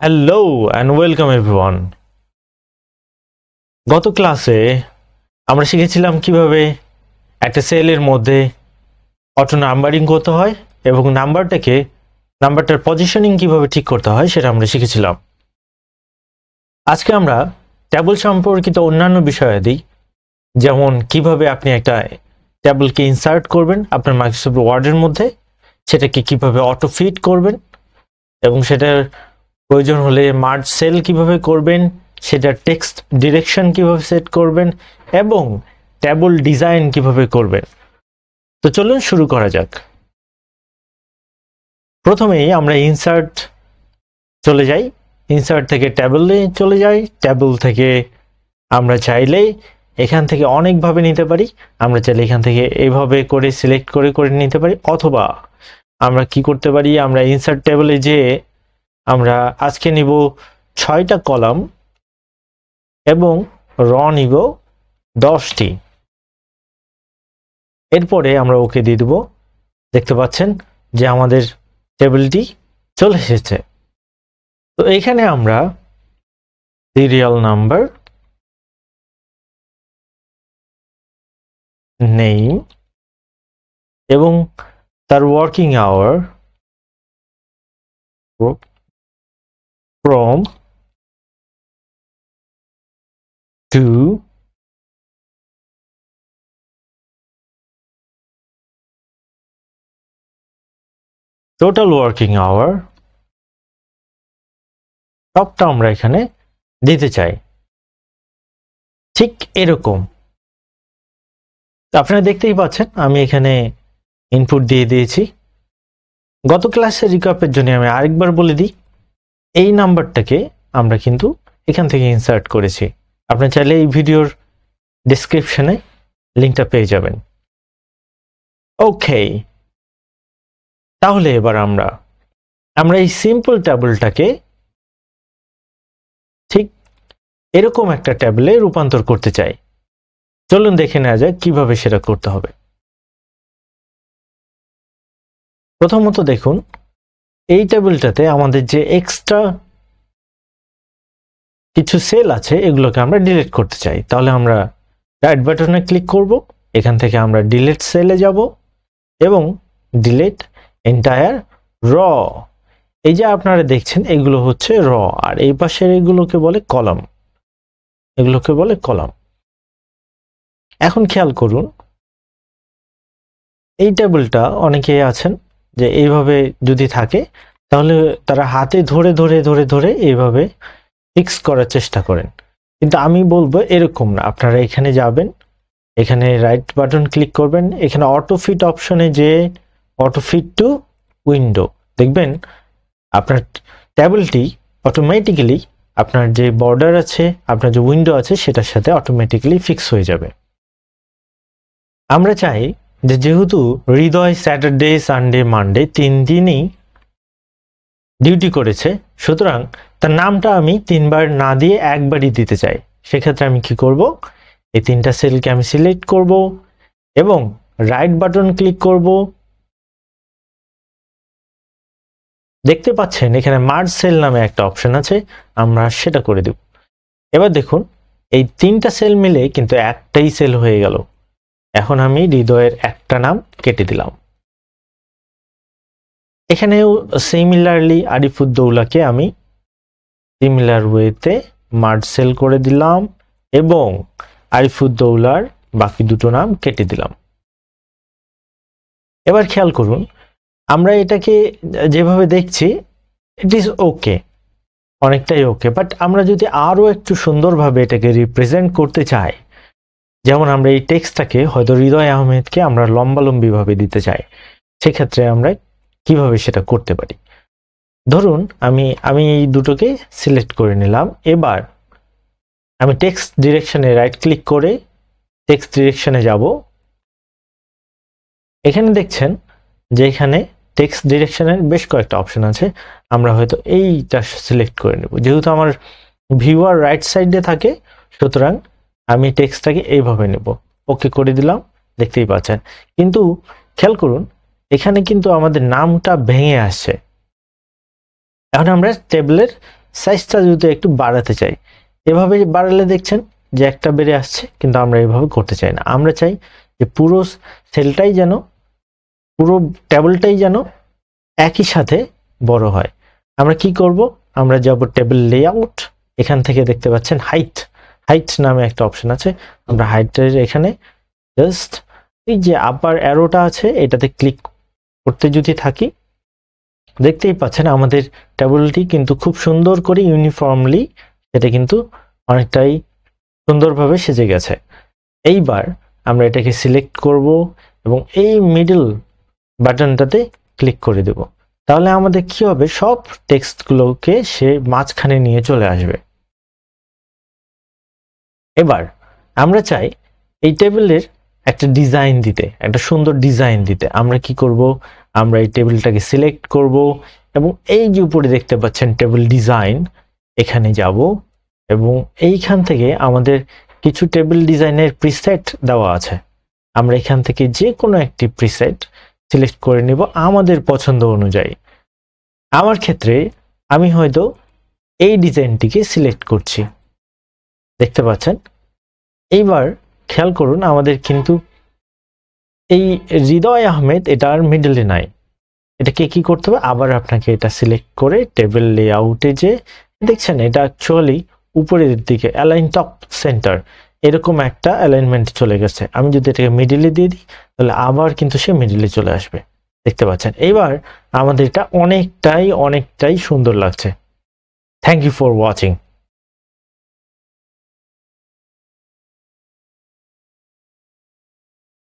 Hello and welcome everyone. গত ক্লাসে আমরা শিখেছিলাম কিভাবে একটা সেলের মধ্যে অটো নাম্বারিং করতে হয় এবং নাম্বারটার পজিশনিং কিভাবে ঠিক করতে হয় সেটা আমরা শিখেছিলাম। আজকে আমরা টেবল সম্পর্কিত অন্যান্য বিষয়াদি, যেমন কিভাবে আপনি একটা টেবলকে ইনসার্ট করবেন আপনার মাইক্রোসফট ওয়ার্ডের মধ্যে, সেটাকে কিভাবে অটো ফিট করবেন এবং সেটার প্রয়োজন হলে মার্জ সেল কিভাবে করবেন, সেটা টেক্সট ডিরেকশন কিভাবে সেট করবেন এবং টেবল ডিজাইন কিভাবে করবেন। তো চলুন শুরু করা যাক। প্রথমেই আমরা ইনসার্ট চলে যাই, ইনসার্ট থেকে টেবলে চলে যাই, টেবল থেকে আমরা চাইলে এখান থেকে অনেকভাবে নিতে পারি। আমরা চাইলে এখান থেকে এইভাবে করে সিলেক্ট করে করে নিতে পারি, অথবা আমরা কি করতে পারি, আমরা ইনসার্ট টেবলে যেয়ে আমরা আজকে নিব 6টা কলাম এবং র নিব 10টি। এরপরে আমরা ওকে দিয়ে দেব। দেখতে পাচ্ছেন যে আমাদের টেবিলটি চলে এসেছে। তো এখানে আমরা সিরিয়াল নাম্বার, নেম এবং তার working hour from to total working hour সবটা আমরা এখানে দিতে চাই। ঠিক এরকম আপনারা দেখতেই পাচ্ছেন আমি এখানে ইনপুট দিয়ে দিয়েছি। গত ক্লাসের রিক্যাপের জন্য আমি আরেকবার বলে দিই, এই নাম্বারটাকে আমরা কিন্তু এখান থেকে ইনসার্ট করেছি। আপনি চাইলে এই ভিডিওর ডেসক্রিপশনে লিঙ্কটা পেয়ে যাবেন। ওকে, তাহলে এবার আমরা এই সিম্পল টেবলটাকে ঠিক এরকম একটা টেবলে রূপান্তর করতে চাই। চলুন দেখে নেওয়া যায় কিভাবে সেটা করতে হবে। প্রথমত দেখুন, এই টেবিলটাতে আমাদের যে এক্সট্রা কিছু সেল আছে এগুলোকে আমরা ডিলিট করতে চাই। তাহলে আমরা রাইট বাটনে ক্লিক করব, এখান থেকে আমরা ডিলিট সেলে যাব এবং ডিলিট এন্টায়ার র। এই যে আপনারা দেখছেন এগুলো হচ্ছে র, আর এই পাশের এগুলোকে বলে কলাম, এগুলোকে বলে কলাম। এখন খেয়াল করুন, এই টেবিলটা অনেকেই আছেন যে এইভাবে যদি থাকে তাহলে তারা হাতে ধরে ধরে ধরে ধরে এইভাবে ফিক্স করার চেষ্টা করেন, কিন্তু আমি বলবো এরকম না। আপনারা এখানে যাবেন, এখানে রাইট বাটন ক্লিক করবেন, এখানে অটো ফিট অপশনে যে অটো ফিট টু উইন্ডো দেখবেন আপনার টেবিলটি অটোমেটিক্যালি আপনার যে বর্ডার আছে, আপনার যে উইন্ডো আছে সেটার সাথে অটোমেটিক্যালি ফিক্স হয়ে যাবে। আমরা চাই যে যেহেতু হৃদয় স্যাটারডে সানডে মানডে 3 দিনই ডিউটি করেছে, সুতরাং তার নামটা আমি 3বার না দিয়ে একবারই দিতে চাই। সেক্ষেত্রে আমি কি করব, এই 3টা সেলকে আমি সিলেক্ট করব এবং রাইট বাটন ক্লিক করব। দেখতে পাচ্ছেন এখানে মার্জ সেল নামে একটা অপশন আছে, আমরা সেটা করে দেব। এবার দেখুন এই 3টা সেল মিলে কিন্তু একটাই সেল হয়ে গেল। এখন আমি হৃদয়ের একটা নাম কেটে দিলাম। এখানেও সিমিলারলি আরিফুদ্দৌলাকে আমি সিমিলার ওয়েতে মার্জ সেল করে দিলাম এবং আরিফুদ্দৌলার বাকি দুটো নাম কেটে দিলাম। এবার খেয়াল করুন, আমরা এটাকে যেভাবে দেখছি ইট ইজ ওকে, অনেকটাই ওকে, বাট আমরা যদি আরো একটু সুন্দরভাবে এটাকে রিপ্রেজেন্ট করতে চাই, যেমন আমরা এই টেক্সটটাকে হয়তো হৃদয় আহমেদকে আমরা লম্বালম্বিভাবে দিতে চাই, সেক্ষেত্রে আমরা কিভাবে সেটা করতে পারি। ধরুন আমি এই দুটোকে সিলেক্ট করে নিলাম। এবার আমি টেক্সট ডিরেকশনে রাইট ক্লিক করে টেক্সট ডিরেকশনে যাব। এখানে দেখছেন যে এখানে টেক্সট ডিরেকশনের বেশ কয়েকটা অপশন আছে, আমরা হয়তো এইটা সিলেক্ট করে নেব। যেহেতু আমার ভিউয়ার রাইট সাইডে থাকে, সুতরাং আমি টেক্সটটাকে এইভাবে নেব। ওকে করে দিলাম, দেখতেই পাচ্ছেন। কিন্তু খেয়াল করুন এখানে কিন্তু আমাদের নামটা ভেঙে আসছে। এখন আমরা টেবিলের সাইজটা যদি একটু বাড়াতে চাই, এভাবে বাড়ালে দেখছেন যে একটা বেড়ে আসছে, কিন্তু আমরা এভাবে করতে চাই না। আমরা চাই যে পুরো সেলটাই যেন, পুরো টেবিলটাই যেন একই সাথে বড় হয়। আমরা কি করব, আমরা যাব টেবিল লেআউট, এখান থেকে দেখতে পাচ্ছেন হাইট নামে একটা অপশন আছে। আমরা হাইটের এখানে জাস্ট এই যে আপার অ্যারোটা আছে এটাতে ক্লিক করতে যদি থাকি, দেখতেই পাচ্ছেন আমাদের টেবিলটি কিন্তু খুব সুন্দর করে ইউনিফর্মলি এটা কিন্তু অনেকটাই সুন্দরভাবে সেজে গেছে। এইবার আমরা এটাকে সিলেক্ট করব এবং এই মিডল বাটনটাতে ক্লিক করে দেব। তাহলে আমাদের কি হবে, সব টেক্সটগুলোকে সে মাঝখানে নিয়ে চলে আসবে। এবার আমরা চাই এই টেবিলের একটা ডিজাইন দিতে, একটা সুন্দর ডিজাইন দিতে। আমরা কি করব, আমরা এই টেবিলটাকে সিলেক্ট করব এবং এই যে উপরে দেখতে পাচ্ছেন টেবিল ডিজাইন, এখানে যাব এবং এইখান থেকে আমাদের কিছু টেবিল ডিজাইনের প্রিসেট দেওয়া আছে। আমরা এখান থেকে যে কোনো একটি প্রিসেট সিলেক্ট করে নিব আমাদের পছন্দ অনুযায়ী। আমার ক্ষেত্রে আমি হয়তো এই ডিজাইনটিকে সিলেক্ট করছি, দেখতে পাচ্ছেন। এইবার খেয়াল করুন আমাদের কিন্তু এই হৃদয় আহমেদ এটার মিডলে নাই। এটাকে কি করতে হবে, আবার আপনাকে এটা সিলেক্ট করে টেবিল লেআউটে যে দেখছেন এটা অ্যাকচুয়ালি উপরের দিকে অ্যালাইন টপ সেন্টার এরকম একটা অ্যালাইনমেন্ট চলে গেছে। আমি যদি এটাকে মিডিলে দিয়ে দিই তাহলে আবার কিন্তু সে মিডিলে চলে আসবে, দেখতে পাচ্ছেন। এবার আমাদের এটা অনেকটাই সুন্দর লাগছে। Thank you for watching.